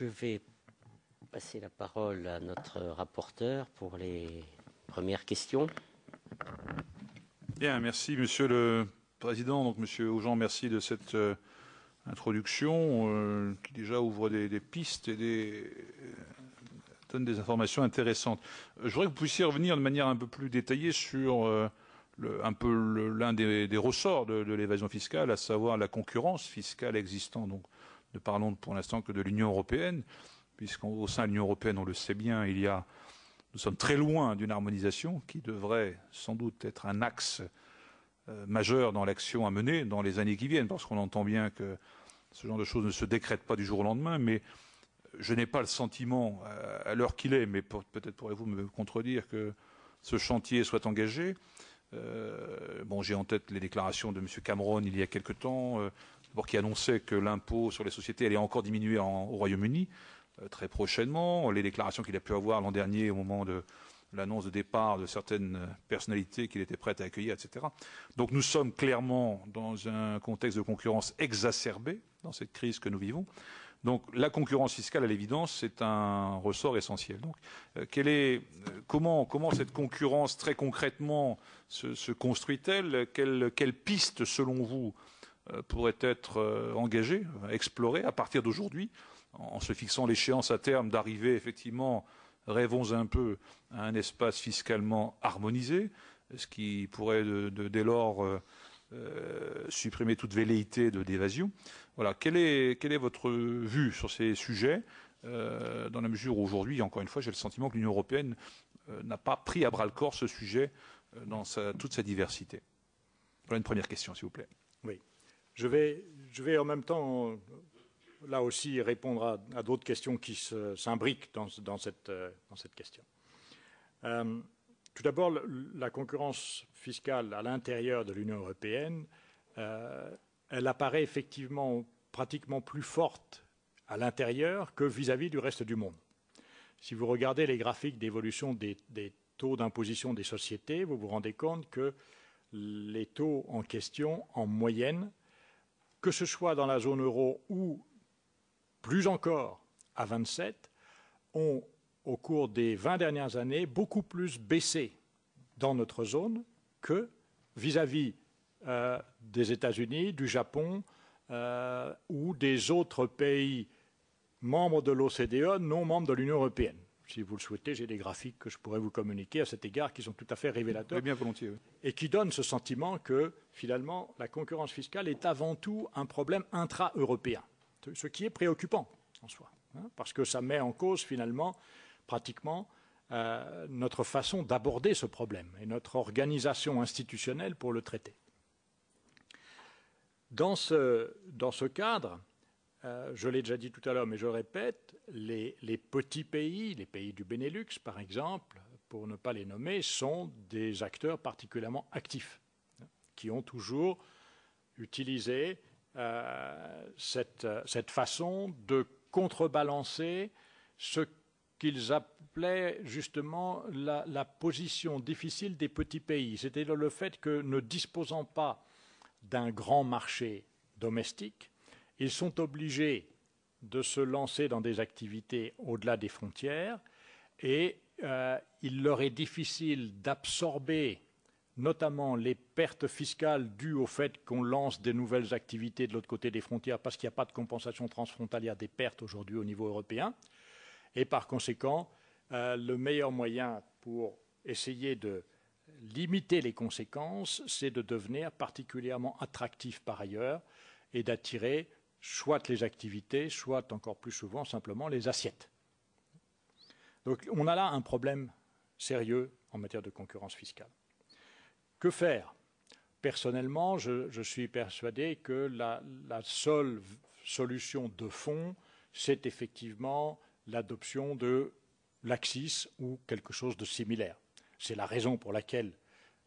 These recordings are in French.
Je vais passer la parole à notre rapporteur pour les premières questions. Bien, merci Monsieur le Président. Donc Monsieur Aujean, merci de cette introduction qui déjà ouvre des pistes et donne des informations intéressantes. Je voudrais que vous puissiez revenir de manière un peu plus détaillée sur l'un des ressorts de l'évasion fiscale, à savoir la concurrence fiscale existante. Donc, ne parlons pour l'instant que de l'Union européenne, puisqu'au sein de l'Union européenne, on le sait bien, nous sommes très loin d'une harmonisation qui devrait sans doute être un axe majeur dans l'action à mener dans les années qui viennent, parce qu'on entend bien que ce genre de choses ne se décrètent pas du jour au lendemain, mais je n'ai pas le sentiment, à l'heure qu'il est, mais peut-être pourrez-vous me contredire, que ce chantier soit engagé. Bon, j'ai en tête les déclarations de M. Cameron il y a quelque temps, qui annonçait que l'impôt sur les sociétés allait encore diminuer au Royaume-Uni très prochainement, les déclarations qu'il a pu avoir l'an dernier au moment de l'annonce de départ de certaines personnalités qu'il était prêt à accueillir, etc. Donc nous sommes clairement dans un contexte de concurrence exacerbée dans cette crise que nous vivons. Donc la concurrence fiscale, à l'évidence, c'est un ressort essentiel. Donc comment cette concurrence très concrètement se construit-elle? Quelle piste, selon vous, pourrait être engagée, explorée à partir d'aujourd'hui, en se fixant l'échéance à terme d'arriver effectivement, rêvons un peu, à un espace fiscalement harmonisé, ce qui pourrait dès lors supprimer toute velléité d'évasion. Voilà. Quelle est votre vue sur ces sujets, dans la mesure où aujourd'hui, encore une fois, j'ai le sentiment que l'Union européenne n'a pas pris à bras-le-corps ce sujet dans toute sa diversité. Voilà une première question, s'il vous plaît. Oui. Je vais en même temps, là aussi, répondre à d'autres questions qui s'imbriquent dans cette question. Tout d'abord, la concurrence fiscale à l'intérieur de l'Union européenne, elle apparaît effectivement pratiquement plus forte à l'intérieur que vis-à-vis du reste du monde. Si vous regardez les graphiques d'évolution des taux d'imposition des sociétés, vous vous rendez compte que les taux en question, en moyenne, que ce soit dans la zone euro ou plus encore à 27, ont au cours des 20 dernières années beaucoup plus baissé dans notre zone que vis-à-vis des États-Unis, du Japon ou des autres pays membres de l'OCDE, non membres de l'Union européenne. Si vous le souhaitez, j'ai des graphiques que je pourrais vous communiquer à cet égard qui sont tout à fait révélateurs. Oui, bien volontiers, oui. Et qui donnent ce sentiment que, finalement, la concurrence fiscale est avant tout un problème intra-européen, ce qui est préoccupant en soi, parce que ça met en cause, finalement, pratiquement, notre façon d'aborder ce problème et notre organisation institutionnelle pour le traiter. Dans ce cadre, je l'ai déjà dit tout à l'heure, mais je le répète, les petits pays, les pays du Benelux, par exemple, pour ne pas les nommer, sont des acteurs particulièrement actifs, qui ont toujours utilisé cette façon de contrebalancer ce qu'ils appelaient justement la position difficile des petits pays. C'est-à-dire le fait que, ne disposant pas d'un grand marché domestique, ils sont obligés de se lancer dans des activités au-delà des frontières et il leur est difficile d'absorber notamment les pertes fiscales dues au fait qu'on lance des nouvelles activités de l'autre côté des frontières parce qu'il n'y a pas de compensation transfrontalière des pertes aujourd'hui au niveau européen. Et par conséquent, le meilleur moyen pour essayer de limiter les conséquences, c'est de devenir particulièrement attractif par ailleurs et d'attirer soit les activités, soit encore plus souvent simplement les assiettes. Donc on a là un problème sérieux en matière de concurrence fiscale. Que faire? Personnellement, je suis persuadé que la seule solution de fond, c'est effectivement l'adoption de l'ACCIS ou quelque chose de similaire. C'est la raison pour laquelle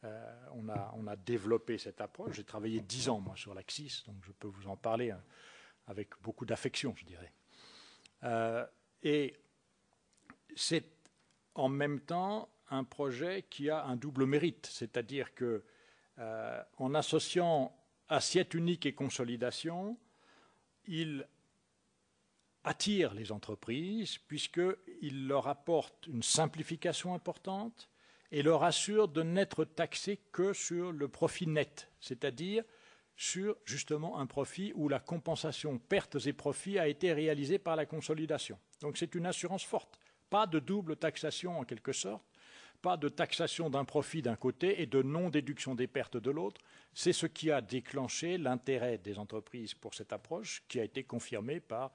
on a développé cette approche. J'ai travaillé 10 ans, moi, sur l'ACCIS, donc je peux vous en parler avec beaucoup d'affection, je dirais. Et c'est en même temps un projet qui a un double mérite, c'est-à-dire que en associant assiette unique et consolidation, il attire les entreprises puisqu'il leur apporte une simplification importante et leur assure de n'être taxés que sur le profit net, c'est-à-dire sur justement un profit où la compensation pertes et profits a été réalisée par la consolidation. Donc c'est une assurance forte. Pas de double taxation en quelque sorte, pas de taxation d'un profit d'un côté et de non-déduction des pertes de l'autre. C'est ce qui a déclenché l'intérêt des entreprises pour cette approche qui a été confirmée par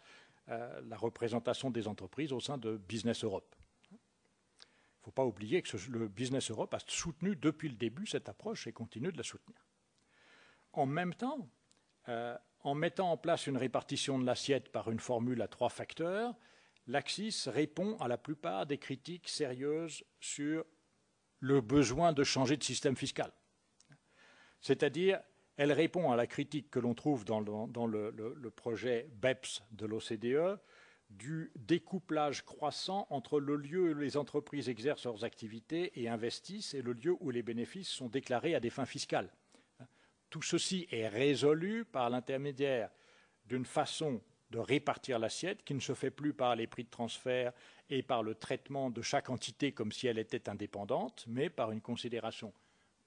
la représentation des entreprises au sein de Business Europe. Il ne faut pas oublier que le Business Europe a soutenu depuis le début cette approche et continue de la soutenir. En même temps, en mettant en place une répartition de l'assiette par une formule à 3 facteurs, l'Axis répond à la plupart des critiques sérieuses sur le besoin de changer de système fiscal. C'est-à-dire, elle répond à la critique que l'on trouve dans le projet BEPS de l'OCDE du découplage croissant entre le lieu où les entreprises exercent leurs activités et investissent et le lieu où les bénéfices sont déclarés à des fins fiscales. Tout ceci est résolu par l'intermédiaire d'une façon de répartir l'assiette qui ne se fait plus par les prix de transfert et par le traitement de chaque entité comme si elle était indépendante, mais par une considération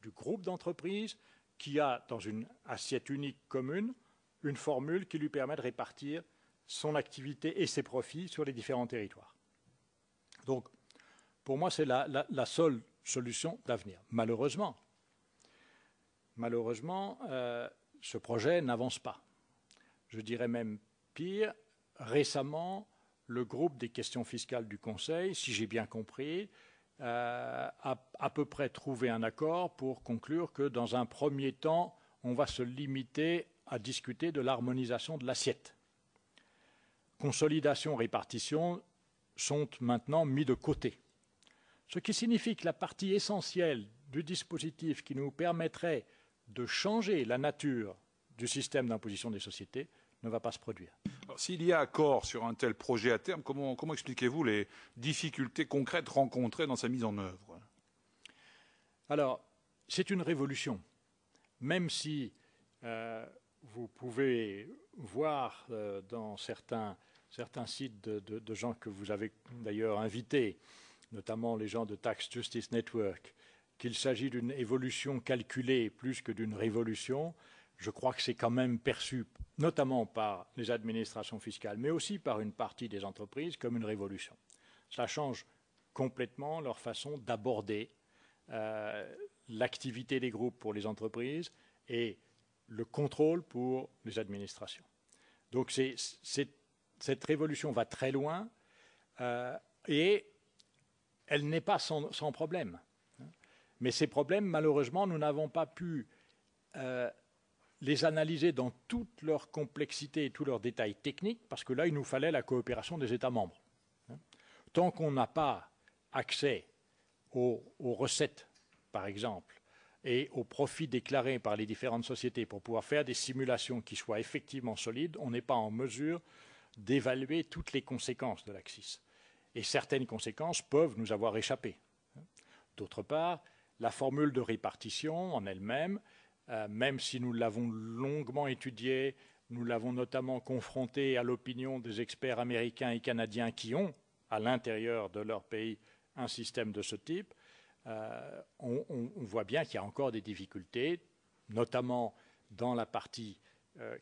du groupe d'entreprises qui a, dans une assiette unique commune, une formule qui lui permet de répartir son activité et ses profits sur les différents territoires. Donc, pour moi, c'est la seule solution d'avenir. Malheureusement, ce projet n'avance pas. Je dirais même pire, récemment, le groupe des questions fiscales du Conseil, si j'ai bien compris, a à peu près trouvé un accord pour conclure que dans un premier temps, on va se limiter à discuter de l'harmonisation de l'assiette. Consolidation, répartition sont maintenant mis de côté. Ce qui signifie que la partie essentielle du dispositif qui nous permettrait de changer la nature du système d'imposition des sociétés ne va pas se produire. S'il y a accord sur un tel projet à terme, comment expliquez-vous les difficultés concrètes rencontrées dans sa mise en œuvre? Alors, c'est une révolution. Même si vous pouvez voir dans certains sites de gens que vous avez d'ailleurs invités, notamment les gens de Tax Justice Network, qu'il s'agit d'une évolution calculée plus que d'une révolution, je crois que c'est quand même perçu, notamment par les administrations fiscales, mais aussi par une partie des entreprises, comme une révolution. Ça change complètement leur façon d'aborder l'activité des groupes pour les entreprises et le contrôle pour les administrations. Donc cette révolution va très loin et elle n'est pas sans problème. Mais ces problèmes, malheureusement, nous n'avons pas pu les analyser dans toute leur complexité et tous leurs détails techniques, parce que là, il nous fallait la coopération des États membres. Tant qu'on n'a pas accès aux recettes, par exemple, et aux profits déclarés par les différentes sociétés pour pouvoir faire des simulations qui soient effectivement solides, on n'est pas en mesure d'évaluer toutes les conséquences de l'Axis. Et certaines conséquences peuvent nous avoir échappé. D'autre part, la formule de répartition en elle-même, même si nous l'avons longuement étudiée, nous l'avons notamment confrontée à l'opinion des experts américains et canadiens qui ont, à l'intérieur de leur pays, un système de ce type, on voit bien qu'il y a encore des difficultés, notamment dans la partie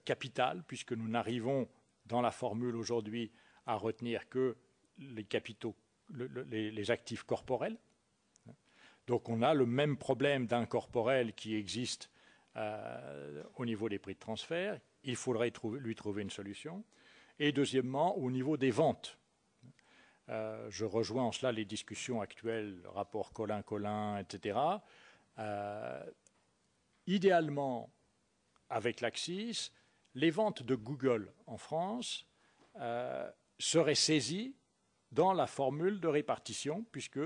capitale, puisque nous n'arrivons dans la formule aujourd'hui à retenir que les capitaux, les actifs corporels. Donc on a le même problème d'incorporel qui existe au niveau des prix de transfert. Il faudrait lui trouver une solution. Et deuxièmement, au niveau des ventes. Je rejoins en cela les discussions actuelles, le rapport Colin, etc. Idéalement, avec l'Axis, les ventes de Google en France seraient saisies dans la formule de répartition, puisque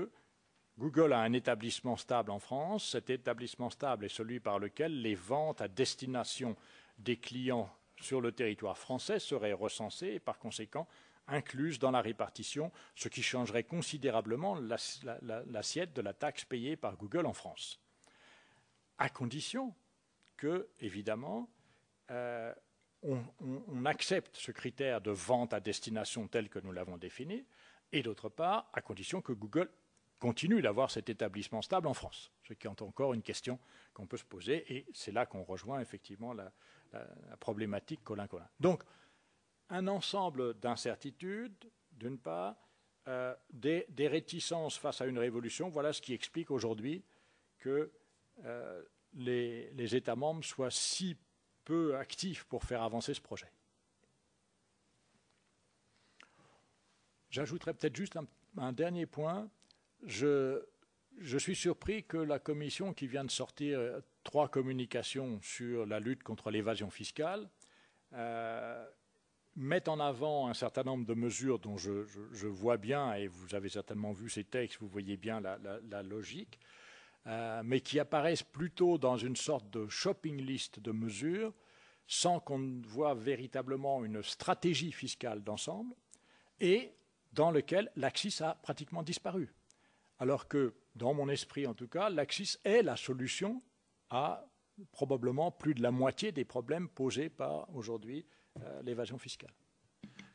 Google a un établissement stable en France. Cet établissement stable est celui par lequel les ventes à destination des clients sur le territoire français seraient recensées et par conséquent incluses dans la répartition, ce qui changerait considérablement l'assiette de la taxe payée par Google en France. À condition que, évidemment, on accepte ce critère de vente à destination tel que nous l'avons défini, et d'autre part, à condition que Google continue d'avoir cet établissement stable en France, ce qui est encore une question qu'on peut se poser, et c'est là qu'on rejoint effectivement la problématique Colin-Colin. Donc, un ensemble d'incertitudes, d'une part, des réticences face à une révolution, voilà ce qui explique aujourd'hui que les États membres soient si peu actifs pour faire avancer ce projet. J'ajouterais peut-être juste un dernier point. Je suis surpris que la Commission, qui vient de sortir 3 communications sur la lutte contre l'évasion fiscale, mette en avant un certain nombre de mesures dont je vois bien, et vous avez certainement vu ces textes, vous voyez bien la logique, mais qui apparaissent plutôt dans une sorte de shopping list de mesures, sans qu'on ne voit véritablement une stratégie fiscale d'ensemble, et dans lequel l'AXIS a pratiquement disparu. Alors que, dans mon esprit en tout cas, l'AXIS est la solution à probablement plus de la moitié des problèmes posés par aujourd'hui l'évasion fiscale.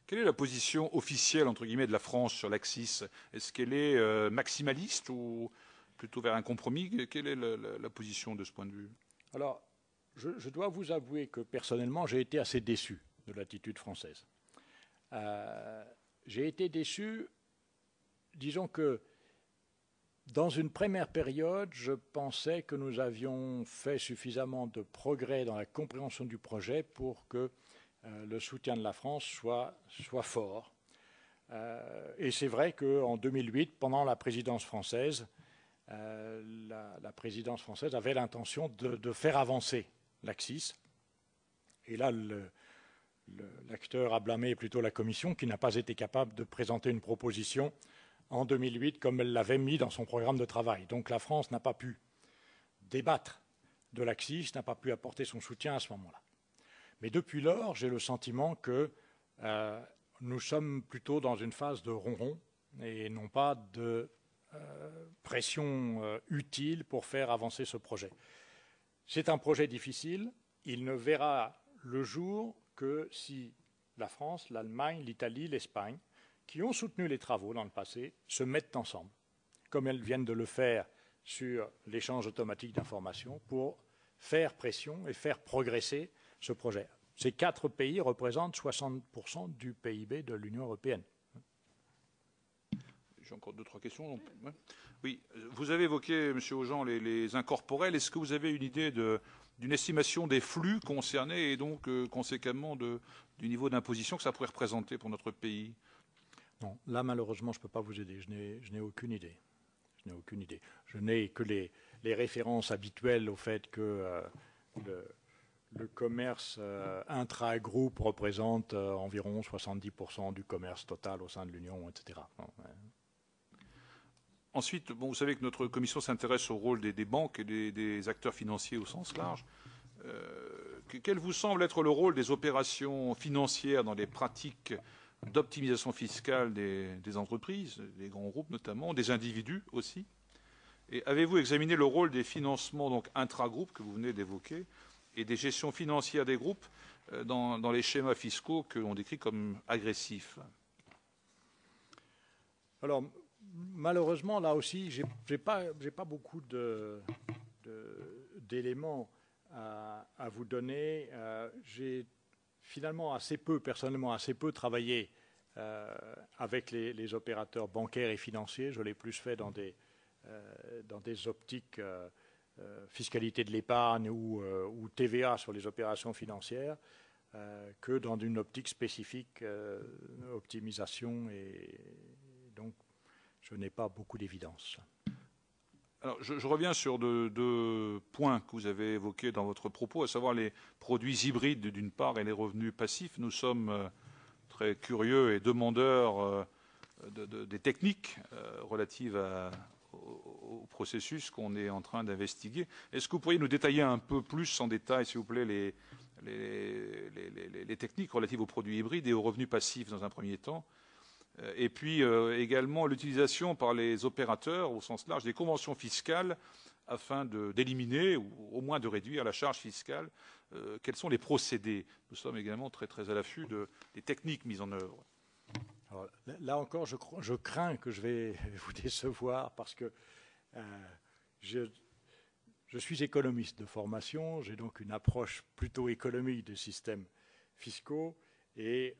Quelle est la position officielle, entre guillemets, de la France sur l'AXIS? Est-ce qu'elle est maximaliste ou plutôt vers un compromis? Quelle est la position de ce point de vue? Alors, je dois vous avouer que personnellement, j'ai été assez déçu de l'attitude française. J'ai été déçu, disons que dans une première période, je pensais que nous avions fait suffisamment de progrès dans la compréhension du projet pour que le soutien de la France soit fort. Et c'est vrai qu'en 2008, pendant la présidence française, la présidence française avait l'intention de faire avancer l'AXIS. Et là, l'acteur à blâmer est plutôt la Commission, qui n'a pas été capable de présenter une proposition en 2008 comme elle l'avait mis dans son programme de travail. Donc la France n'a pas pu débattre de l'AXIS, n'a pas pu apporter son soutien à ce moment-là. Mais depuis lors, j'ai le sentiment que nous sommes plutôt dans une phase de ronron et non pas de pression utile pour faire avancer ce projet. C'est un projet difficile. Il ne verra le jour que si la France, l'Allemagne, l'Italie, l'Espagne, qui ont soutenu les travaux dans le passé, se mettent ensemble, comme elles viennent de le faire sur l'échange automatique d'informations, pour faire pression et faire progresser ce projet. Ces 4 pays représentent 60% du PIB de l'Union européenne. J'ai encore 2-3 questions. Oui, vous avez évoqué, M. Aujean, les incorporels. Est-ce que vous avez une idée d'une estimation des flux concernés et donc conséquemment du niveau d'imposition que ça pourrait représenter pour notre pays? Non, là malheureusement je ne peux pas vous aider. Je n'ai aucune idée. Je n'ai aucune idée. Je n'ai que les références habituelles au fait que le commerce intra-groupe représente environ 70% du commerce total au sein de l'Union, etc. Ensuite, bon, vous savez que notre commission s'intéresse au rôle des banques et des acteurs financiers au sens large. Quel vous semble être le rôle des opérations financières dans les pratiques d'optimisation fiscale des entreprises, des grands groupes notamment, des individus aussi? Et avez-vous examiné le rôle des financements donc intra-groupes que vous venez d'évoquer et des gestions financières des groupes dans les schémas fiscaux que l'on décrit comme agressifs? Alors, malheureusement, là aussi, je n'ai pas beaucoup d'éléments à vous donner. J'ai finalement personnellement assez peu travaillé avec les opérateurs bancaires et financiers. Je l'ai plus fait dans des optiques fiscalité de l'épargne ou TVA sur les opérations financières que dans une optique spécifique optimisation, et donc je n'ai pas beaucoup d'évidence. Alors, je reviens sur deux points que vous avez évoqués dans votre propos, à savoir les produits hybrides d'une part et les revenus passifs. Nous sommes très curieux et demandeurs des techniques relatives au processus qu'on est en train d'investiguer. Est-ce que vous pourriez nous détailler un peu plus en détail, s'il vous plaît, les techniques relatives aux produits hybrides et aux revenus passifs dans un premier temps? Et puis également l'utilisation par les opérateurs, au sens large, des conventions fiscales afin d'éliminer ou au moins de réduire la charge fiscale. Quels sont les procédés? Nous sommes également très, très à l'affût des techniques mises en œuvre. Alors, là encore, je crains que je vais vous décevoir parce que je suis économiste de formation, j'ai donc une approche plutôt économique des systèmes fiscaux et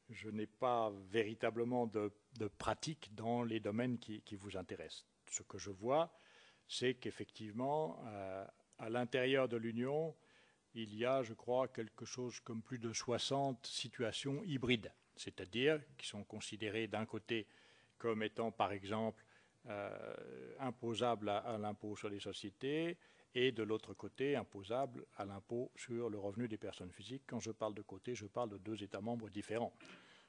je n'ai pas véritablement de pratique dans les domaines qui vous intéressent. Ce que je vois, c'est qu'effectivement, à l'intérieur de l'Union, il y a, je crois, quelque chose comme plus de 60 situations hybrides, c'est-à-dire qui sont considérées d'un côté comme étant, par exemple, imposables à l'impôt sur les sociétés et de l'autre côté, imposables à l'impôt sur le revenu des personnes physiques. Quand je parle de côté, je parle de deux États membres différents.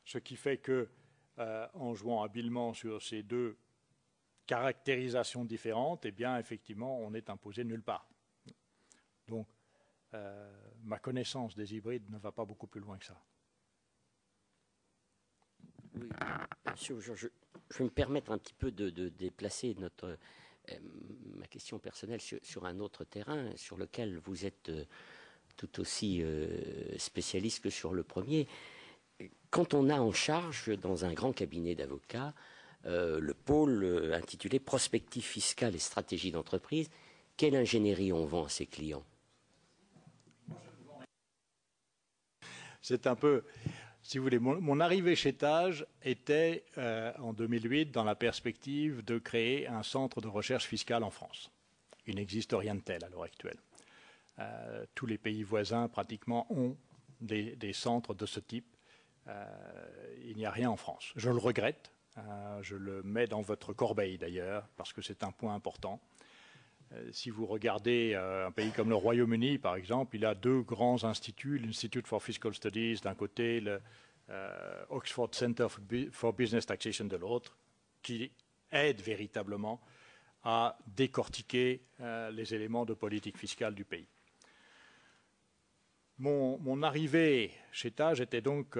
Ce qui fait que, en jouant habilement sur ces deux caractérisations différentes, eh bien, effectivement, on n'est imposé nulle part. Donc, ma connaissance des hybrides ne va pas beaucoup plus loin que ça. Oui, monsieur, je vais me permettre un petit peu de déplacer ma question personnelle sur un autre terrain sur lequel vous êtes tout aussi spécialiste que sur le premier. Quand on a en charge dans un grand cabinet d'avocats le pôle intitulé Prospective fiscale et stratégie d'entreprise, quelle ingénierie on vend à ses clients? C'est un peu, si vous voulez, mon arrivée chez Tage était en 2008 dans la perspective de créer un centre de recherche fiscale en France. Il n'existe rien de tel à l'heure actuelle. Tous les pays voisins pratiquement ont des centres de ce type. Il n'y a rien en France. Je le regrette. Je le mets dans votre corbeille d'ailleurs, parce que c'est un point important. Si vous regardez un pays comme le Royaume-Uni, par exemple, il a deux grands instituts, l'Institute for Fiscal Studies d'un côté, le Oxford Center for Business Taxation de l'autre, qui aident véritablement à décortiquer les éléments de politique fiscale du pays. Mon arrivée chez Tage était donc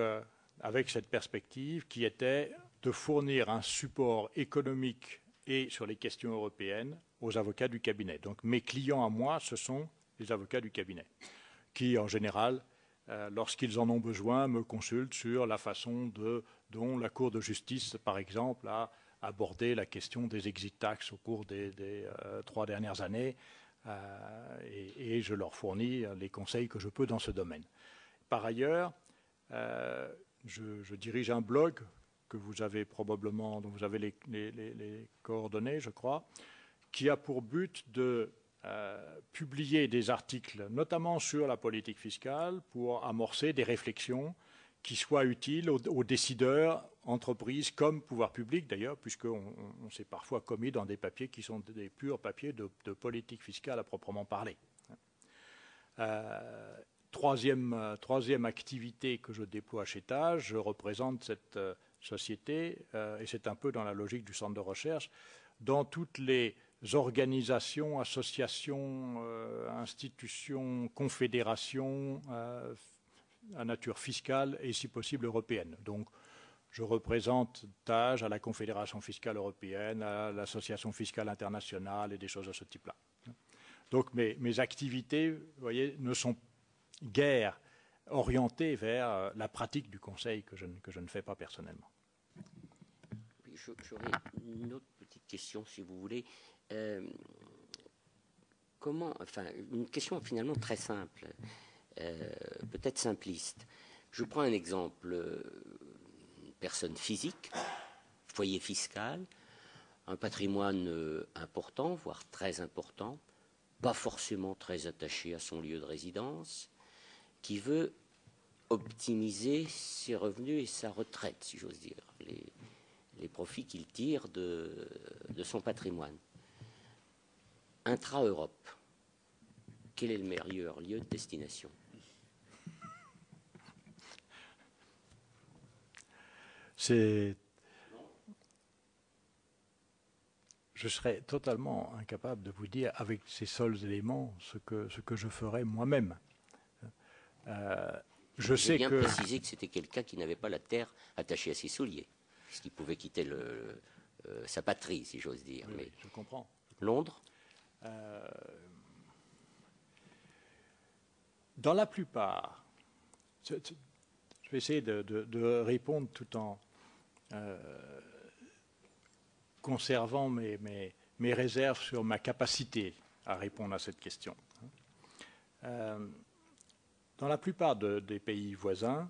avec cette perspective qui était de fournir un support économique et sur les questions européennes aux avocats du cabinet. Donc mes clients à moi, ce sont les avocats du cabinet, qui en général, lorsqu'ils en ont besoin, me consultent sur la façon dont la Cour de justice, par exemple, a abordé la question des exit tax au cours des 3 dernières années, et je leur fournis les conseils que je peux dans ce domaine. Par ailleurs, je dirige un blog que vous avez probablement, dont vous avez les coordonnées, je crois, qui a pour but de publier des articles, notamment sur la politique fiscale, pour amorcer des réflexions qui soient utiles aux décideurs, entreprises comme pouvoir public d'ailleurs, puisqu'on s'est parfois commis dans des papiers qui sont des purs papiers de politique fiscale à proprement parler. Troisième activité que je déploie chez Tage, je représente cette société, et c'est un peu dans la logique du centre de recherche, dans toutes les organisations, associations, institutions, confédérations à nature fiscale et si possible européenne. Donc je représente Tage à la Confédération fiscale européenne, à l'Association fiscale internationale et des choses de ce type-là. Donc mes activités, vous voyez, ne sont guère orientées vers la pratique du conseil que je ne fais pas personnellement. J'aurais une autre petite question, si vous voulez. Une question finalement très simple, peut-être simpliste. Je prends un exemple, une personne physique, foyer fiscal, un patrimoine important, voire très important, pas forcément très attaché à son lieu de résidence, qui veut optimiser ses revenus et sa retraite, si j'ose dire, les profits qu'il tire de son patrimoine. Intra-Europe, quel est le meilleur lieu de destination? Je serais totalement incapable de vous dire, avec ces seuls éléments, ce que je ferais moi-même. Je sais bien préciser que c'était quelqu'un qui n'avait pas la terre attachée à ses souliers. puisqu'il pouvait quitter sa patrie, si j'ose dire. Oui, Mais oui, je comprends. Londres? Dans la plupart, je vais essayer de répondre tout en conservant mes réserves sur ma capacité à répondre à cette question. Dans la plupart des pays voisins,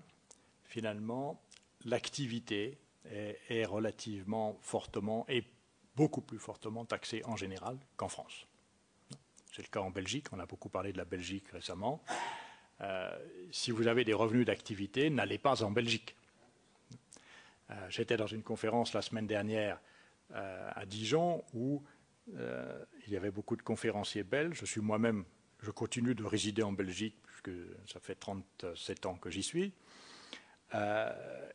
finalement, l'activité est relativement fortement et beaucoup plus fortement taxée en général qu'en France. C'est le cas en Belgique, on a beaucoup parlé de la Belgique récemment. Si vous avez des revenus d'activité, n'allez pas en Belgique. J'étais dans une conférence la semaine dernière à Dijon où il y avait beaucoup de conférenciers belges. Je continue de résider en Belgique puisque ça fait 37 ans que j'y suis.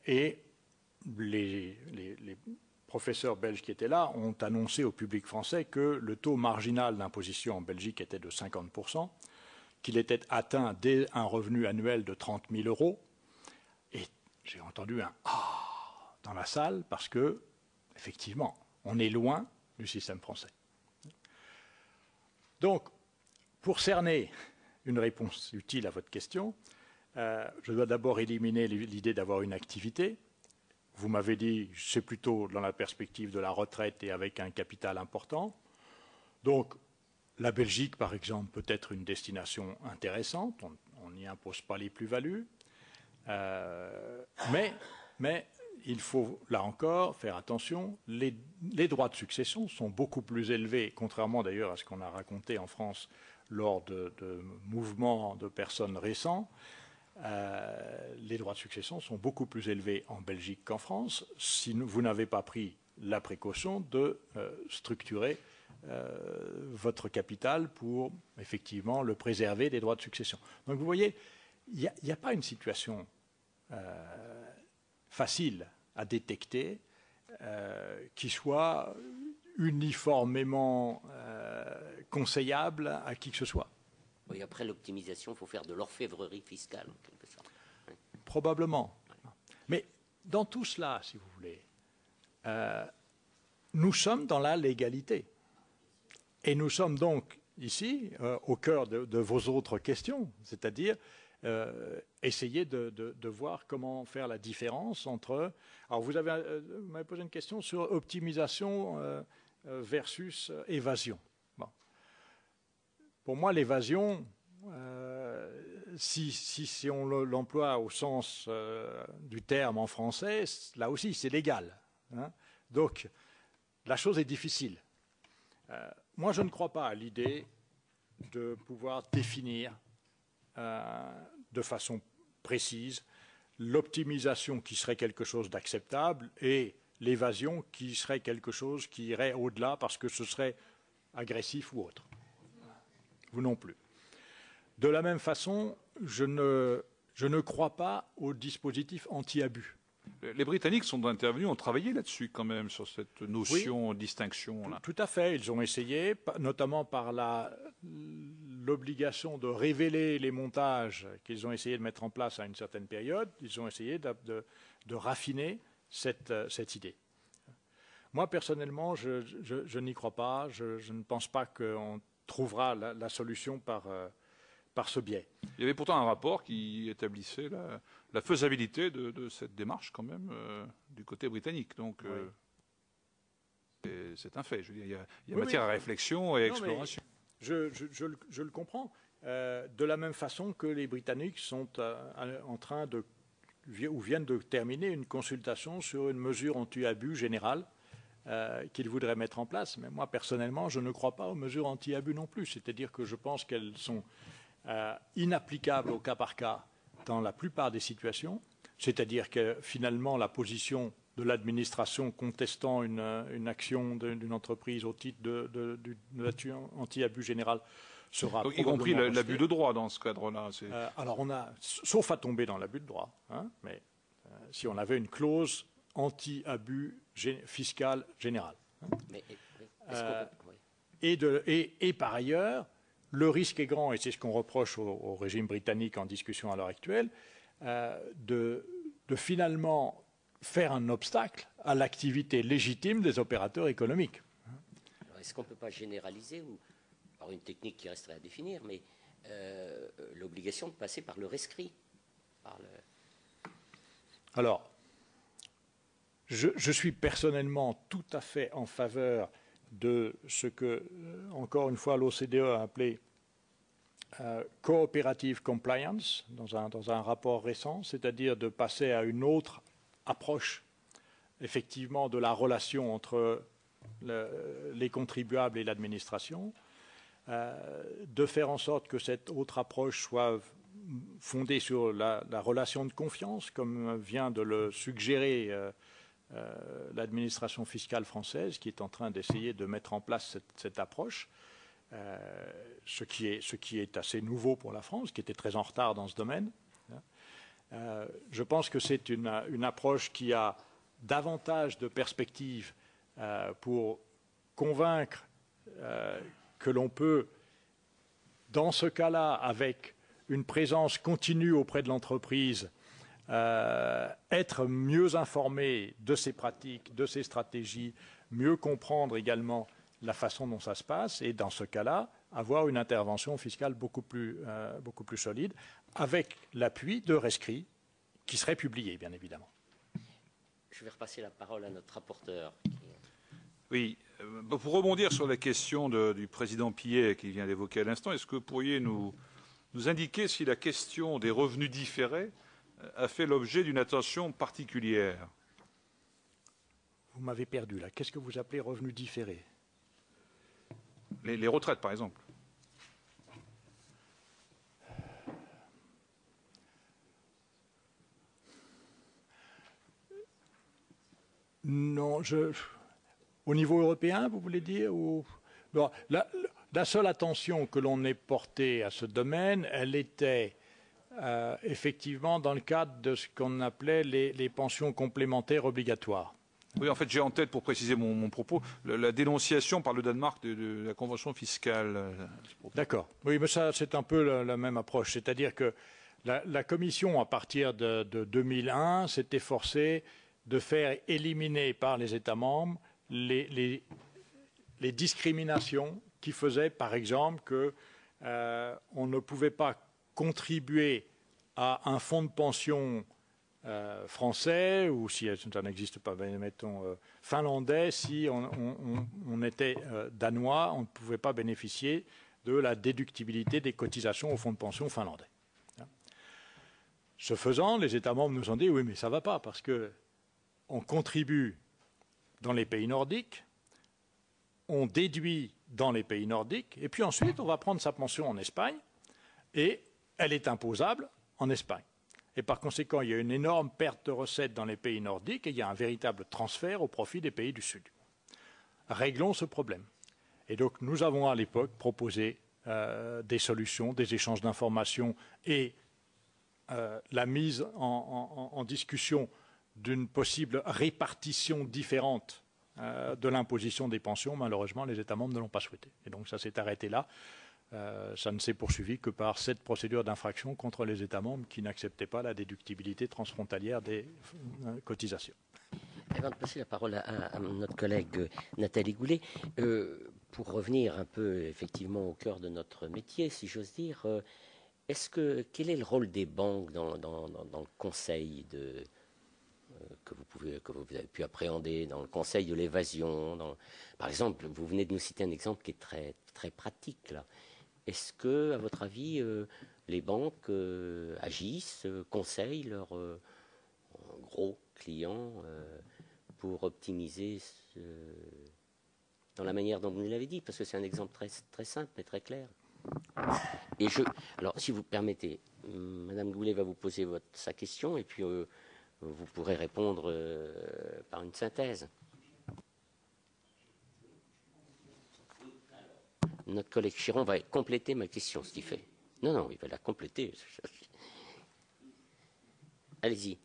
Et les professeurs belges qui étaient là ont annoncé au public français que le taux marginal d'imposition en Belgique était de 50%, qu'il était atteint dès un revenu annuel de 30 000 €. Et j'ai entendu un « ah » dans la salle parce que, effectivement, on est loin du système français. Donc, pour cerner une réponse utile à votre question, je dois d'abord éliminer l'idée d'avoir une activité. Vous m'avez dit, c'est plutôt dans la perspective de la retraite et avec un capital important. Donc, la Belgique, par exemple, peut être une destination intéressante. On n'y impose pas les plus-values. Mais il faut, là encore, faire attention. Les droits de succession sont beaucoup plus élevés, contrairement d'ailleurs à ce qu'on a raconté en France lors de mouvements de personnes récents. Les droits de succession sont beaucoup plus élevés en Belgique qu'en France si vous n'avez pas pris la précaution de structurer votre capital pour effectivement le préserver des droits de succession. Donc vous voyez, il n'y a pas une situation facile à détecter qui soit uniformément conseillable à qui que ce soit. Oui, après l'optimisation, il faut faire de l'orfèvrerie fiscale, en quelque sorte. Oui. Probablement. Mais dans tout cela, si vous voulez, nous sommes dans la légalité. Et nous sommes donc ici au cœur de vos autres questions, c'est-à-dire essayer de voir comment faire la différence entre... Alors vous m'avez posé une question sur optimisation versus évasion. Bon. Pour moi, l'évasion, si on l'emploie au sens du terme en français, là aussi, c'est légal. Hein. Donc, la chose est difficile. Moi, je ne crois pas à l'idée de pouvoir définir de façon précise l'optimisation qui serait quelque chose d'acceptable et l'évasion qui serait quelque chose qui irait au-delà parce que ce serait agressif ou autre. Vous non plus. De la même façon, je ne crois pas au dispositif anti-abus. Les Britanniques sont intervenus, ont travaillé là-dessus quand même, sur cette notion de distinction. Là. Tout à fait. Ils ont essayé, notamment par l'obligation de révéler les montages qu'ils ont essayé de mettre en place à une certaine période. Ils ont essayé de raffiner cette idée. Moi, personnellement, je n'y crois pas. Je ne pense pas qu'on trouvera la solution par ce biais. Il y avait pourtant un rapport qui établissait la faisabilité de cette démarche quand même du côté britannique. Donc c'est un fait. Je veux dire, il y a matière à réflexion et à exploration. Je le comprends. De la même façon que les Britanniques sont en train ou viennent de terminer une consultation sur une mesure anti-abus générale qu'ils voudraient mettre en place. Mais moi, personnellement, je ne crois pas aux mesures anti-abus non plus. C'est-à-dire que je pense qu'elles sont inapplicables au cas par cas dans la plupart des situations. C'est-à-dire que finalement, la position de l'administration contestant une action d'une entreprise au titre de anti-abus général sera donc, y compris l'abus de droit dans ce cadre-là. Alors on a, sauf à tomber dans l'abus de droit, hein, mais si on avait une clause anti-abus fiscal général. Hein. Mais, et par ailleurs, le risque est grand, et c'est ce qu'on reproche au régime britannique en discussion à l'heure actuelle, de finalement faire un obstacle à l'activité légitime des opérateurs économiques. Est-ce qu'on ne peut pas généraliser, ou par une technique qui resterait à définir, mais l'obligation de passer par le rescrit Alors, je suis personnellement tout à fait en faveur de ce que, encore une fois, l'OCDE a appelé cooperative compliance dans un rapport récent, c'est-à-dire de passer à une autre approche, effectivement, de la relation entre les contribuables et l'administration, de faire en sorte que cette autre approche soit fondée sur la relation de confiance, comme vient de le suggérer l'administration fiscale française, qui est en train d'essayer de mettre en place cette approche, ce qui est assez nouveau pour la France, qui était très en retard dans ce domaine. Je pense que c'est une approche qui a davantage de perspectives pour convaincre que l'on peut, dans ce cas-là, avec une présence continue auprès de l'entreprise, être mieux informé de ses pratiques, de ses stratégies, mieux comprendre également la façon dont ça se passe, et dans ce cas-là, avoir une intervention fiscale beaucoup plus solide, avec l'appui de rescrits qui seraient publiés, bien évidemment. Je vais repasser la parole à notre rapporteur. Oui, pour rebondir sur la question du président Pillet qui vient d'évoquer à l'instant, est-ce que vous pourriez nous indiquer si la question des revenus différés a fait l'objet d'une attention particulière? Vous m'avez perdu là. Qu'est-ce que vous appelez revenus différés? Les retraites, par exemple. Non, au niveau européen, vous voulez dire bon, la seule attention que l'on ait portée à ce domaine, elle était effectivement dans le cadre de ce qu'on appelait les pensions complémentaires obligatoires. Oui, en fait, j'ai en tête, pour préciser mon propos, la dénonciation par le Danemark de la convention fiscale. D'accord. Oui, mais ça, c'est un peu la même approche. C'est-à-dire que la Commission, à partir de 2001, s'est efforcée de faire éliminer par les États membres les discriminations qui faisaient, par exemple, qu'on ne pouvait pas contribuer à un fonds de pension français, ou si ça n'existe pas, mettons finlandais, si on était danois, on ne pouvait pas bénéficier de la déductibilité des cotisations au fonds de pension finlandais. Ce faisant, les États membres nous ont dit oui, mais ça ne va pas, parce qu'on contribue dans les pays nordiques, on déduit dans les pays nordiques, et puis ensuite on va prendre sa pension en Espagne, et elle est imposable en Espagne. Et par conséquent, il y a une énorme perte de recettes dans les pays nordiques et il y a un véritable transfert au profit des pays du Sud. Réglons ce problème. Et donc, nous avons à l'époque proposé des solutions, des échanges d'informations et la mise en discussion d'une possible répartition différente de l'imposition des pensions. Malheureusement, les États membres ne l'ont pas souhaité. Et donc, ça s'est arrêté là. Ça ne s'est poursuivi que par cette procédure d'infraction contre les États membres qui n'acceptaient pas la déductibilité transfrontalière des cotisations. Avant de passer la parole à notre collègue Nathalie Goulet, pour revenir un peu effectivement au cœur de notre métier, si j'ose dire, quel est le rôle des banques dans le conseil que vous avez pu appréhender, dans le conseil de l'évasion? Par exemple, vous venez de nous citer un exemple qui est très, très pratique là. Est-ce que, à votre avis, les banques agissent, conseillent leurs gros clients pour optimiser dans la manière dont vous nous l'avez dit? Parce que c'est un exemple très, très simple et très clair. Et alors, si vous permettez, Madame Goulet va vous poser sa question et puis vous pourrez répondre par une synthèse. Notre collègue Chiron va compléter ma question, ce qu'il fait. Non, il va la compléter. Allez-y.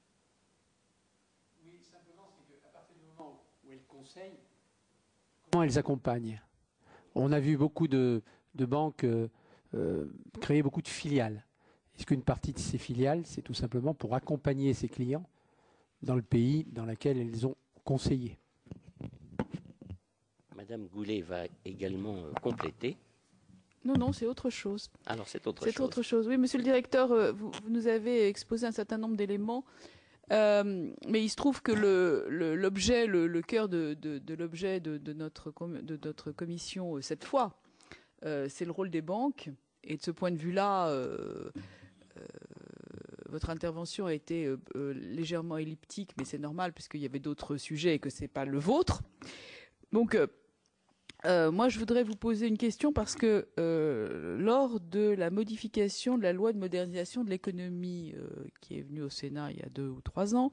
Oui, simplement, c'est qu'à partir du moment où elles conseillent, comment elles accompagnent? On a vu beaucoup de banques créer beaucoup de filiales. Est-ce qu'une partie de ces filiales, c'est tout simplement pour accompagner ces clients dans le pays dans lequel elles ont conseiller. Madame Goulet va également compléter. Non, c'est autre chose. Alors, c'est autre chose. C'est autre chose. Oui, monsieur le directeur, vous nous avez exposé un certain nombre d'éléments, mais il se trouve que l'objet, le cœur de l'objet de notre commission cette fois, c'est le rôle des banques. Et de ce point de vue-là, votre intervention a été légèrement elliptique, mais c'est normal puisqu'il y avait d'autres sujets et que ce n'est pas le vôtre. Donc, moi, je voudrais vous poser une question parce que lors de la modification de la loi de modernisation de l'économie qui est venue au Sénat il y a 2 ou 3 ans,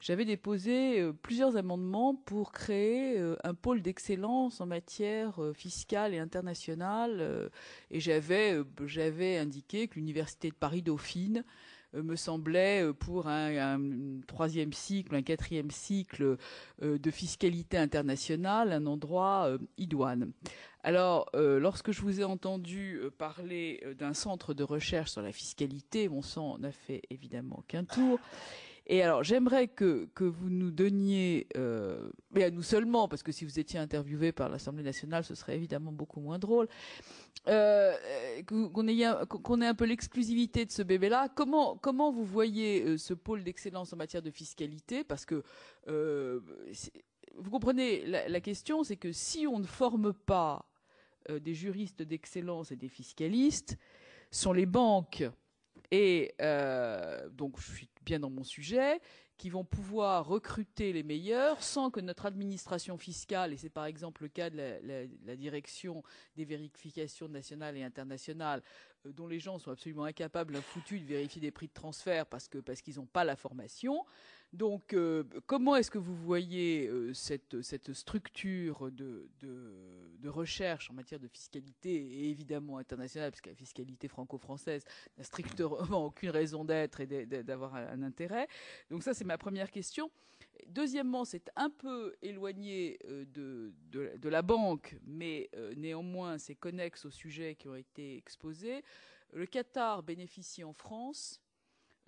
j'avais déposé plusieurs amendements pour créer un pôle d'excellence en matière fiscale et internationale. Et j'avais indiqué que l'Université de Paris-Dauphine me semblait pour un 3e cycle, un 4e cycle de fiscalité internationale, un endroit idoine. Alors, lorsque je vous ai entendu parler d'un centre de recherche sur la fiscalité, mon sang n'a fait évidemment qu'un tour. Et alors, j'aimerais que vous nous donniez, mais à nous seulement, parce que si vous étiez interviewé par l'Assemblée nationale, ce serait évidemment beaucoup moins drôle, qu'on ait un peu l'exclusivité de ce bébé-là. Comment vous voyez ce pôle d'excellence en matière de fiscalité? Parce que, vous comprenez, la question, c'est que si on ne forme pas des juristes d'excellence et des fiscalistes, sont les banques et donc je suis bien dans mon sujet, qui vont pouvoir recruter les meilleurs sans que notre administration fiscale, et c'est par exemple le cas de la direction des vérifications nationales et internationales, dont les gens sont absolument incapables, foutus de vérifier des prix de transfert parce qu'ils n'ont pas la formation. Donc, comment est-ce que vous voyez cette structure de recherche en matière de fiscalité, et évidemment internationale, parce que la fiscalité franco-française n'a strictement aucune raison d'être et d'avoir un intérêt. Donc ça, c'est ma première question. Deuxièmement, c'est un peu éloigné de la banque, mais néanmoins, c'est connexe aux sujets qui ont été exposés. Le Qatar bénéficie en France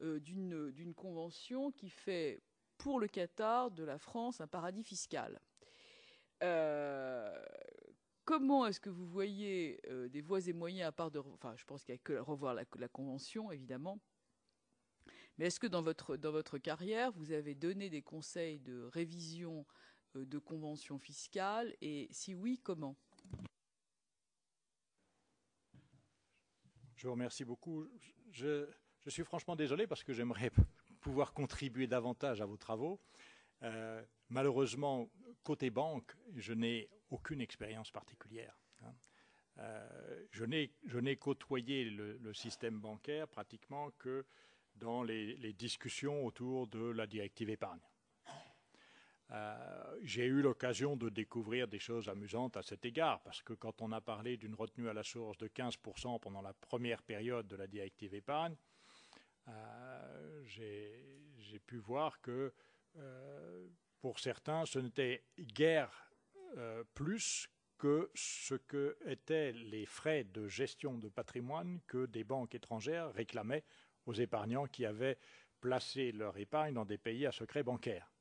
d'une convention qui fait pour le Qatar de la France un paradis fiscal. Comment est-ce que vous voyez des voies et moyens, à part enfin, je pense qu'il n'y a que revoir la convention, évidemment, mais est-ce que dans votre carrière, vous avez donné des conseils de révision de conventions fiscales, et si oui, comment? Je vous remercie beaucoup. Je suis franchement désolé parce que j'aimerais pouvoir contribuer davantage à vos travaux. Malheureusement, côté banque, je n'ai aucune expérience particulière. Je n'ai côtoyé le système bancaire pratiquement que dans les discussions autour de la directive épargne. J'ai eu l'occasion de découvrir des choses amusantes à cet égard, parce que quand on a parlé d'une retenue à la source de 15% pendant la première période de la directive épargne, j'ai pu voir que pour certains, ce n'était guère plus que ce que étaient les frais de gestion de patrimoine que des banques étrangères réclamaient aux épargnants qui avaient placé leur épargne dans des pays à secret bancaire.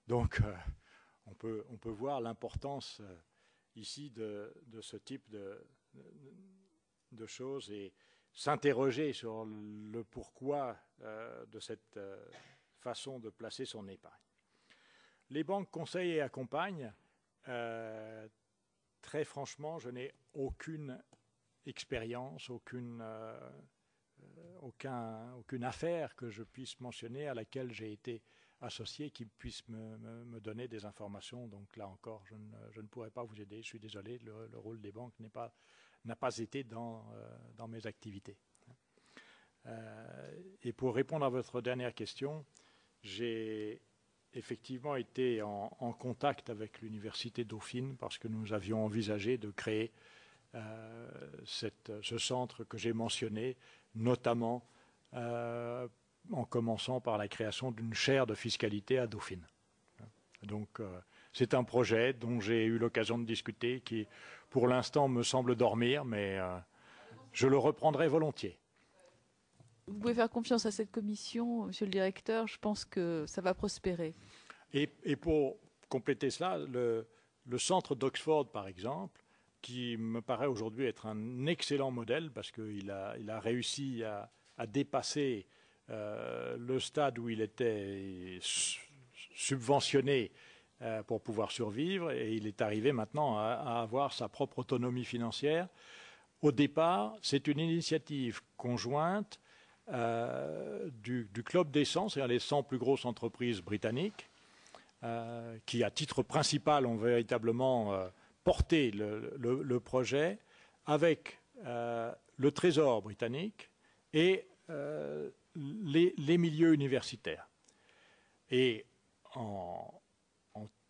Donc, on peut voir l'importance ici de ce type de choses et s'interroger sur le pourquoi de cette façon de placer son épargne. Les banques conseillent et accompagnent. Très franchement, je n'ai aucune expérience, aucune affaire que je puisse mentionner à laquelle j'ai été associé qui puisse me donner des informations. Donc là encore, je ne pourrais pas vous aider. Je suis désolé, le rôle des banques n'a pas été dans mes activités. Et pour répondre à votre dernière question, j'ai effectivement été en contact avec l'Université Dauphine parce que nous avions envisagé de créer ce centre que j'ai mentionné, notamment en commençant par la création d'une chaire de fiscalité à Dauphine. Donc c'est un projet dont j'ai eu l'occasion de discuter qui, pour l'instant, me semble dormir, mais je le reprendrai volontiers. Vous pouvez faire confiance à cette commission, monsieur le directeur, je pense que ça va prospérer. Et pour compléter cela, le centre d'Oxford, par exemple, qui me paraît aujourd'hui être un excellent modèle parce qu'il a réussi à dépasser le stade où il était subventionné pour pouvoir survivre, et il est arrivé maintenant à avoir sa propre autonomie financière. Au départ, c'est une initiative conjointe du Club des 100, c'est-à-dire les 100 plus grosses entreprises britanniques, qui, à titre principal, ont véritablement porté le projet, avec le Trésor britannique et les milieux universitaires. Et en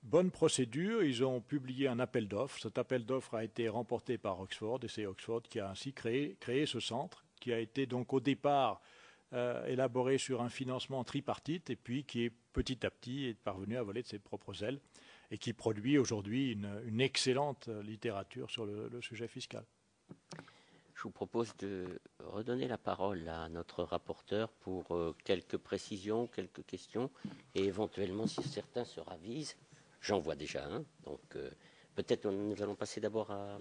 bonne procédure, ils ont publié un appel d'offres. Cet appel d'offres a été remporté par Oxford, et c'est Oxford qui a ainsi créé ce centre, qui a été donc au départ élaboré sur un financement tripartite, et puis qui est petit à petit est parvenu à voler de ses propres ailes, et qui produit aujourd'hui une excellente littérature sur le sujet fiscal. Je vous propose de redonner la parole à notre rapporteur pour quelques précisions, quelques questions, et éventuellement, si certains se ravisent, j'en vois déjà un, donc peut-être nous allons passer d'abord à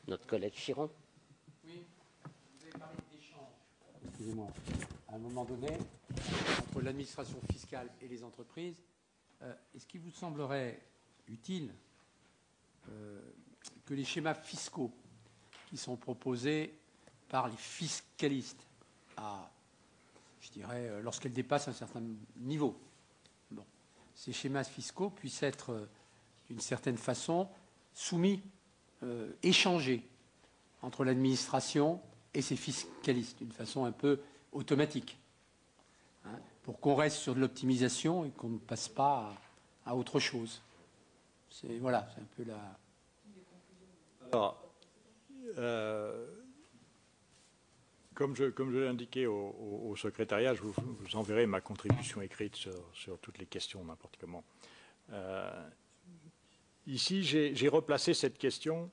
notre collègue Chiron. Oui, vous avez parlé d'échange, excusez-moi, à un moment donné, entre l'administration fiscale et les entreprises. Est-ce qu'il vous semblerait utile que les schémas fiscaux qui sont proposés par les fiscalistes je dirais, lorsqu'elles dépassent un certain niveau, ces schémas fiscaux puissent être, d'une certaine façon, soumis, échangés entre l'administration et ses fiscalistes, d'une façon un peu automatique, pour qu'on reste sur de l'optimisation et qu'on ne passe pas à autre chose. Voilà, c'est un peu la... Alors, comme je l'ai indiqué au secrétariat, je vous enverrai ma contribution écrite sur toutes les questions, n'importe comment. Ici, j'ai replacé cette question,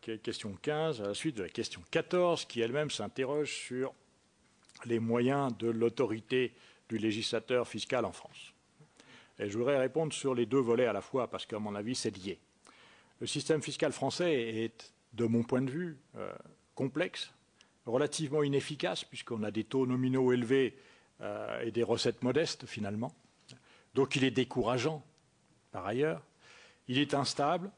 qui est question 15, à la suite de la question 14, qui elle-même s'interroge sur les moyens de l'autorité du législateur fiscal en France. Et je voudrais répondre sur les deux volets à la fois, parce qu'à mon avis, c'est lié. Le système fiscal français est, de mon point de vue, complexe, relativement inefficace, puisqu'on a des taux nominaux élevés et des recettes modestes, finalement. Donc il est décourageant, par ailleurs. Il est instable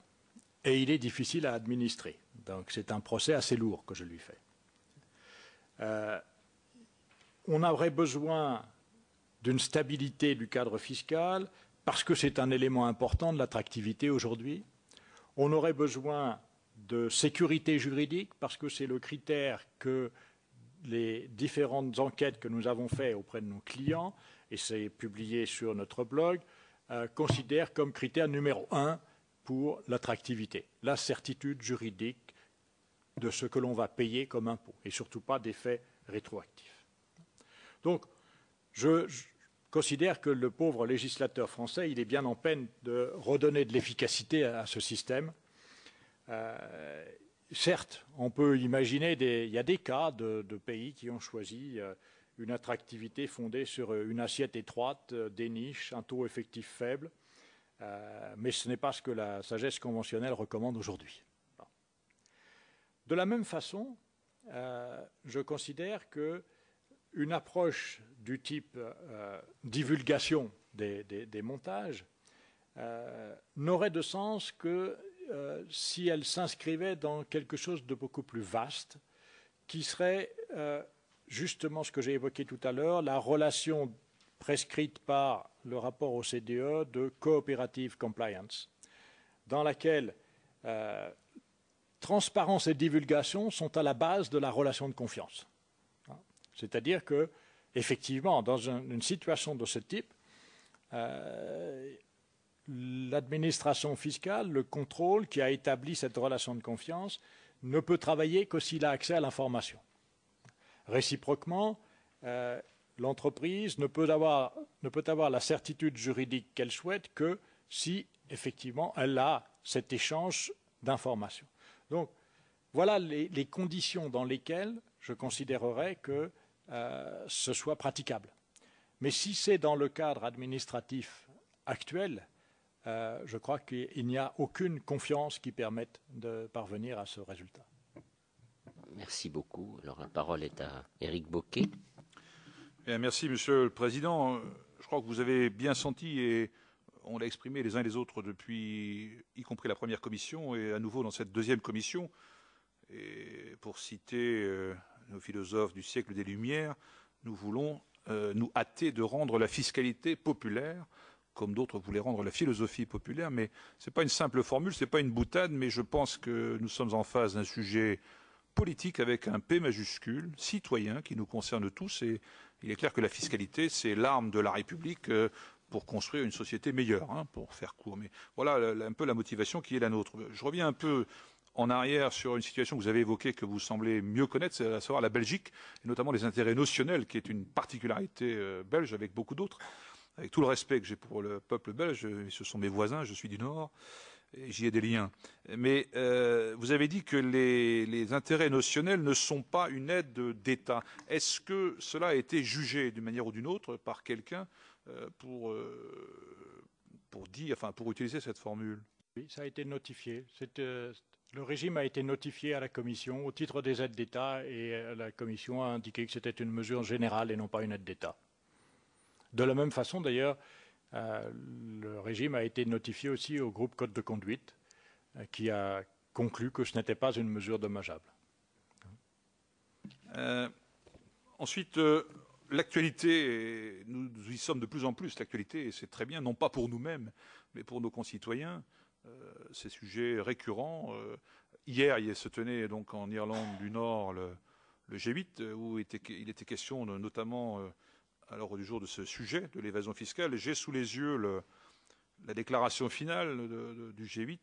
et il est difficile à administrer. Donc c'est un procès assez lourd que je lui fais. On aurait besoin d'une stabilité du cadre fiscal, parce que c'est un élément important de l'attractivité aujourd'hui. On aurait besoin de sécurité juridique, parce que c'est le critère que les différentes enquêtes que nous avons faites auprès de nos clients, et c'est publié sur notre blog, considèrent comme critère numéro 1 pour l'attractivité, la certitude juridique de ce que l'on va payer comme impôt, et surtout pas d'effet rétroactif. Donc, je considère que le pauvre législateur français, il est bien en peine de redonner de l'efficacité à ce système. Certes, on peut imaginer, il y a des cas de pays qui ont choisi une attractivité fondée sur une assiette étroite, des niches, un taux effectif faible, mais ce n'est pas ce que la sagesse conventionnelle recommande aujourd'hui. De la même façon, je considère que une approche du type divulgation des montages n'aurait de sens que si elle s'inscrivait dans quelque chose de beaucoup plus vaste, qui serait justement ce que j'ai évoqué tout à l'heure, la relation prescrite par le rapport OCDE de cooperative compliance, dans laquelle transparence et divulgation sont à la base de la relation de confiance. C'est-à-dire que, effectivement, dans une situation de ce type, l'administration fiscale, le contrôle qui a établi cette relation de confiance, ne peut travailler que s'il a accès à l'information. Réciproquement, l'entreprise ne peut avoir la certitude juridique qu'elle souhaite que si, effectivement, elle a cet échange d'informations. Donc, voilà les conditions dans lesquelles je considérerais que ce soit praticable. Mais si c'est dans le cadre administratif actuel, je crois qu'il n'y a aucune confiance qui permette de parvenir à ce résultat. Merci beaucoup. Alors la parole est à Éric Bocquet. Bien, merci, Monsieur le Président. Je crois que vous avez bien senti, et on l'a exprimé les uns et les autres depuis, y compris la première commission, et à nouveau dans cette deuxième commission. Et pour citer nos philosophes du siècle des Lumières, nous voulons nous hâter de rendre la fiscalité populaire, comme d'autres voulaient rendre la philosophie populaire. Mais ce n'est pas une simple formule, ce n'est pas une boutade, mais je pense que nous sommes en face d'un sujet politique avec un P majuscule, citoyen, qui nous concerne tous. Et il est clair que la fiscalité, c'est l'arme de la République pour construire une société meilleure, hein, pour faire court. Mais voilà un peu la motivation qui est la nôtre. Je reviens un peu en arrière sur une situation que vous avez évoquée, que vous semblez mieux connaître, c'est à savoir la Belgique, et notamment les intérêts notionnels, qui est une particularité belge avec beaucoup d'autres. Avec tout le respect que j'ai pour le peuple belge, ce sont mes voisins, je suis du Nord, et j'y ai des liens. Mais vous avez dit que les intérêts notionnels ne sont pas une aide d'État. Est-ce que cela a été jugé d'une manière ou d'une autre par quelqu'un pour utiliser cette formule? Oui, ça a été notifié. Le régime a été notifié à la Commission au titre des aides d'État, et la Commission a indiqué que c'était une mesure générale et non pas une aide d'État. De la même façon, d'ailleurs, le régime a été notifié aussi au groupe Code de conduite, qui a conclu que ce n'était pas une mesure dommageable. Ensuite, l'actualité, nous y sommes de plus en plus, l'actualité, et c'est très bien, non pas pour nous-mêmes, mais pour nos concitoyens. Ces sujets récurrents. Hier, il se tenait donc en Irlande du Nord le G8, où il était question notamment à l'ordre du jour de ce sujet, de l'évasion fiscale. J'ai sous les yeux la déclaration finale du G8,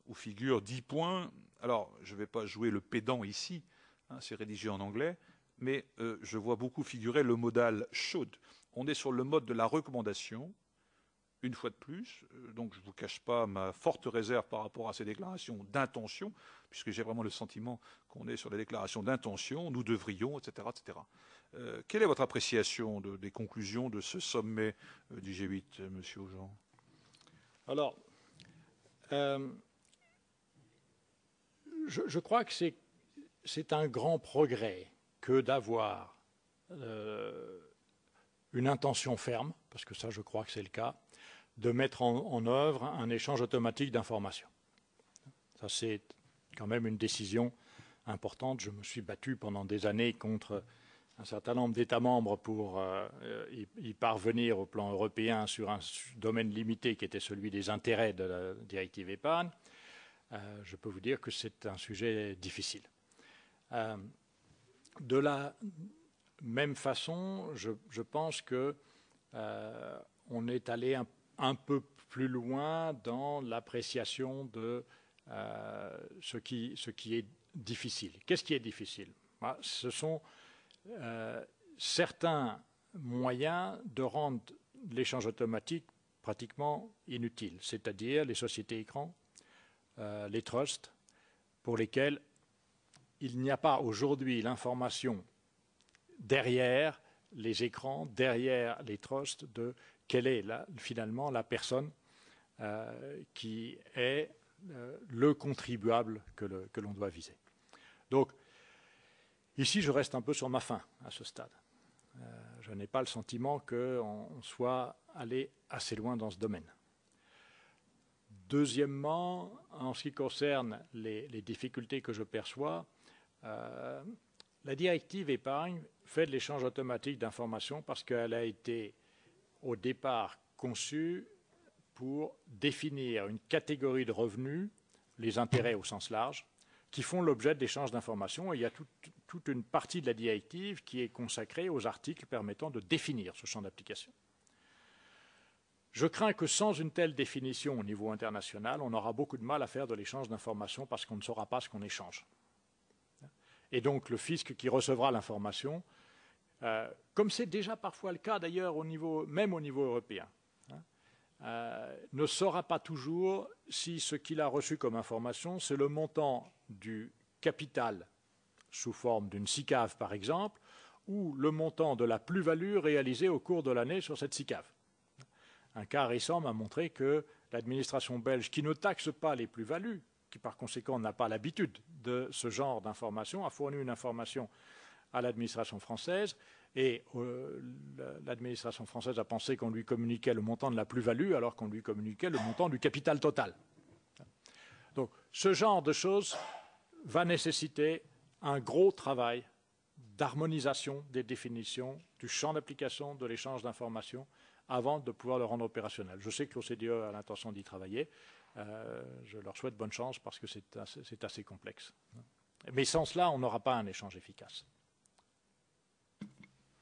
où figurent 10 points. Alors, je ne vais pas jouer le pédant ici, hein, c'est rédigé en anglais, mais je vois beaucoup figurer le modal should. On est sur le mode de la recommandation, une fois de plus, donc je ne vous cache pas ma forte réserve par rapport à ces déclarations d'intention, puisque j'ai vraiment le sentiment qu'on est sur des déclarations d'intention, nous devrions, etc. etc. Quelle est votre appréciation des conclusions de ce sommet du G8, Monsieur Aujean? Alors, je crois que c'est un grand progrès que d'avoir une intention ferme, parce que ça, je crois que c'est le cas, de mettre en œuvre un échange automatique d'informations. Ça, c'est quand même une décision importante. Je me suis battu pendant des années contre un certain nombre d'États membres pour y parvenir au plan européen sur un domaine limité qui était celui des intérêts de la directive épargne. Je peux vous dire que c'est un sujet difficile. De la même façon, je pense que on est allé un peu plus loin dans l'appréciation de ce qui est difficile. Qu'est-ce qui est difficile? Ce sont certains moyens de rendre l'échange automatique pratiquement inutile, c'est-à-dire les sociétés écrans, les trusts, pour lesquels il n'y a pas aujourd'hui l'information derrière les écrans, derrière les trusts, de quelle est finalement la personne qui est le contribuable que l'on doit viser. Donc, ici, je reste un peu sur ma faim à ce stade. Je n'ai pas le sentiment qu'on soit allé assez loin dans ce domaine. Deuxièmement, en ce qui concerne les difficultés que je perçois, la directive épargne fait de l'échange automatique d'informations parce qu'elle a été au départ conçue pour définir une catégorie de revenus, les intérêts au sens large, qui font l'objet d'échanges d'informations. Et il y a toute une partie de la directive qui est consacrée aux articles permettant de définir ce champ d'application. Je crains que sans une telle définition au niveau international, on aura beaucoup de mal à faire de l'échange d'informations parce qu'on ne saura pas ce qu'on échange. Et donc le fisc qui recevra l'information, comme c'est déjà parfois le cas d'ailleurs même au niveau européen, ne saura pas toujours si ce qu'il a reçu comme information, c'est le montant du capital sous forme d'une SICAV par exemple, ou le montant de la plus-value réalisée au cours de l'année sur cette SICAV. Un cas récent m'a montré que l'administration belge, qui ne taxe pas les plus-values, qui par conséquent n'a pas l'habitude de ce genre d'information, a fourni une information à l'administration française et l'administration française a pensé qu'on lui communiquait le montant de la plus-value alors qu'on lui communiquait le montant du capital total. Donc ce genre de choses va nécessiter un gros travail d'harmonisation des définitions, du champ d'application, de l'échange d'informations avant de pouvoir le rendre opérationnel. Je sais que l'OCDE a l'intention d'y travailler. Je leur souhaite bonne chance parce que c'est assez complexe. Mais sans cela, on n'aura pas un échange efficace.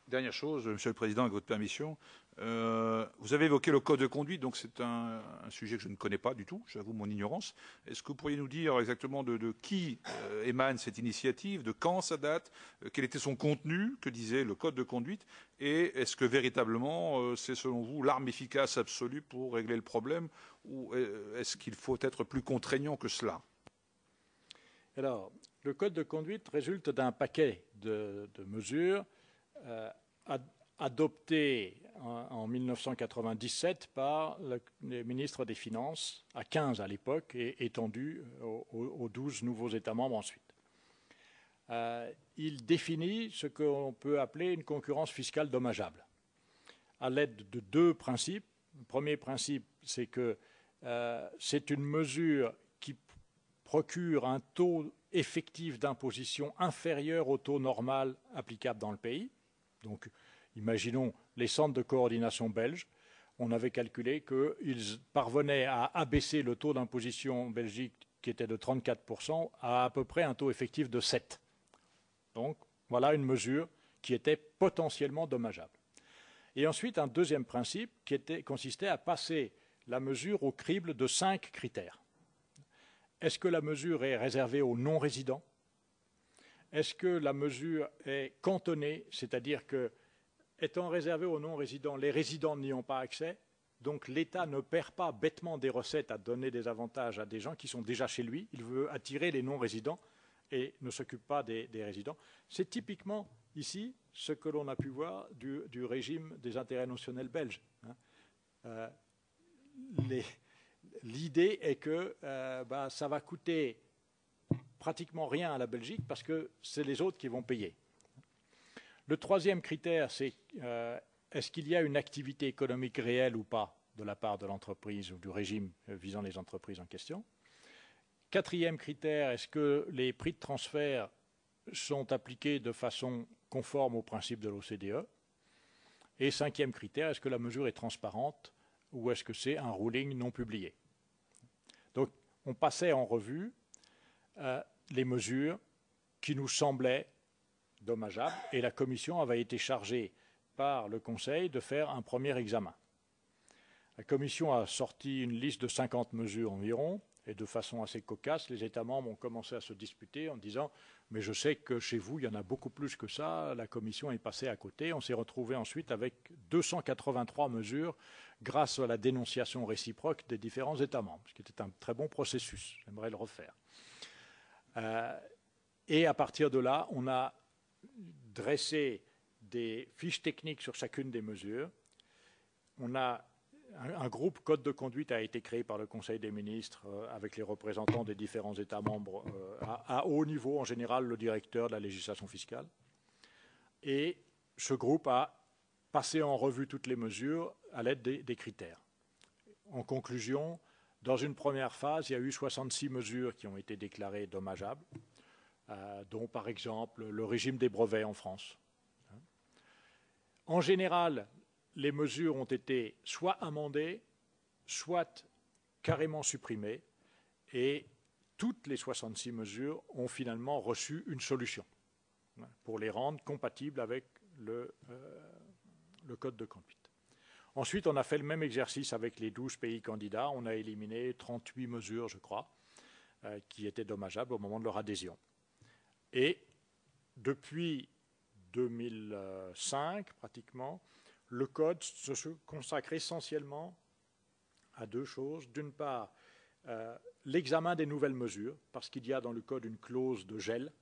Dernière chose, Monsieur le Président, avec votre permission. Vous avez évoqué le code de conduite, donc c'est un sujet que je ne connais pas du tout, j'avoue mon ignorance. Est-ce que vous pourriez nous dire exactement de qui émane cette initiative, de quand ça date, quel était son contenu, que disait le code de conduite, et est-ce que véritablement c'est selon vous l'arme efficace absolue pour régler le problème, ou est-ce qu'il faut être plus contraignant que cela? Alors, le code de conduite résulte d'un paquet de mesures adopté en 1997 par le ministre des Finances, à 15 à l'époque, et étendu aux 12 nouveaux États membres ensuite. Il définit ce qu'on peut appeler une concurrence fiscale dommageable, à l'aide de deux principes. Le premier principe, c'est que c'est une mesure qui procure un taux effectif d'imposition inférieur au taux normal applicable dans le pays. Donc, imaginons les centres de coordination belges. On avait calculé qu'ils parvenaient à abaisser le taux d'imposition en Belgique, qui était de 34%, à peu près un taux effectif de 7%. Donc, voilà une mesure qui était potentiellement dommageable. Et ensuite, un deuxième principe qui consistait à passer la mesure au crible de 5 critères. Est-ce que la mesure est réservée aux non-résidents ? Est-ce que la mesure est cantonnée, c'est-à-dire que, étant réservée aux non-résidents, les résidents n'y ont pas accès, donc l'État ne perd pas bêtement des recettes à donner des avantages à des gens qui sont déjà chez lui, il veut attirer les non-résidents et ne s'occupe pas des résidents. C'est typiquement ici ce que l'on a pu voir du régime des intérêts notionnels belges. L'idée est que ça va coûter pratiquement rien à la Belgique parce que c'est les autres qui vont payer. Le troisième critère, c'est est-ce qu'il y a une activité économique réelle ou pas de la part de l'entreprise ou du régime visant les entreprises en question. Quatrième critère, est-ce que les prix de transfert sont appliqués de façon conforme aux principes de l'OCDE? Et cinquième critère, est-ce que la mesure est transparente ou est-ce que c'est un ruling non publié? Donc, on passait en revue les mesures qui nous semblaient dommageables et la Commission avait été chargée par le Conseil de faire un premier examen. La Commission a sorti une liste de 50 mesures environ et de façon assez cocasse, les États membres ont commencé à se disputer en disant « mais je sais que chez vous, il y en a beaucoup plus que ça, la Commission est passée à côté ». On s'est retrouvé ensuite avec 283 mesures grâce à la dénonciation réciproque des différents États membres, ce qui était un très bon processus. J'aimerais le refaire. Et à partir de là, on a dressé des fiches techniques sur chacune des mesures. On a un groupe code de conduite a été créé par le Conseil des ministres avec les représentants des différents États membres à haut niveau, en général le directeur de la législation fiscale. Et ce groupe a passé en revue toutes les mesures à l'aide des critères. En conclusion, dans une première phase, il y a eu 66 mesures qui ont été déclarées dommageables, dont par exemple le régime des brevets en France. En général, les mesures ont été soit amendées, soit carrément supprimées, et toutes les 66 mesures ont finalement reçu une solution pour les rendre compatibles avec le code de conduite. Ensuite, on a fait le même exercice avec les 12 pays candidats. On a éliminé 38 mesures, je crois, qui étaient dommageables au moment de leur adhésion. Et depuis 2005, pratiquement, le Code se consacre essentiellement à deux choses. D'une part, l'examen des nouvelles mesures, parce qu'il y a dans le Code une clause de gel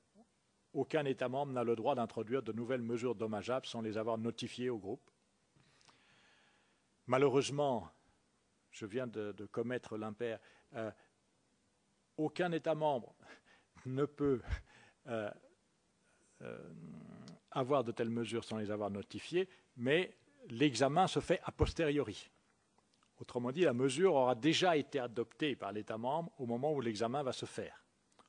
aucun État membre n'a le droit d'introduire de nouvelles mesures dommageables sans les avoir notifiées au groupe. Malheureusement, je viens de commettre l'impair, aucun État membre ne peut avoir de telles mesures sans les avoir notifiées, mais l'examen se fait a posteriori. Autrement dit, la mesure aura déjà été adoptée par l'État membre au moment où l'examen va se faire.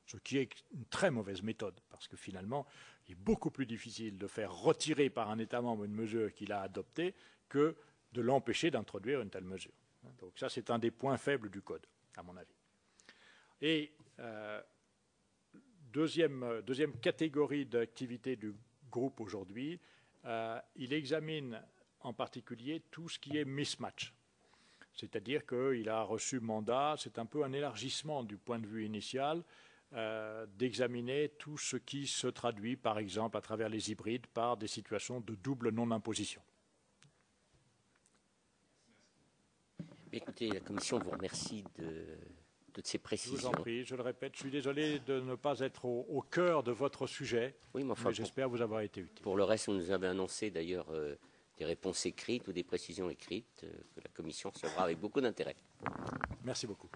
Ce qui est une très mauvaise méthode, parce que finalement, il est beaucoup plus difficile de faire retirer par un État membre une mesure qu'il a adoptée que de l'empêcher d'introduire une telle mesure. Donc ça, c'est un des points faibles du Code, à mon avis. Et deuxième catégorie d'activité du groupe aujourd'hui, il examine en particulier tout ce qui est mismatch. C'est-à-dire qu'il a reçu mandat, c'est un peu un élargissement du point de vue initial, d'examiner tout ce qui se traduit, par exemple, à travers les hybrides, par des situations de double non-imposition. Écoutez, la Commission vous remercie de toutes ces précisions. Je vous en prie, je le répète, je suis désolé de ne pas être au cœur de votre sujet, oui, mais j'espère vous avoir été utile. Pour le reste, vous nous avez annoncé d'ailleurs des réponses écrites ou des précisions écrites que la Commission recevra avec beaucoup d'intérêt. Merci beaucoup.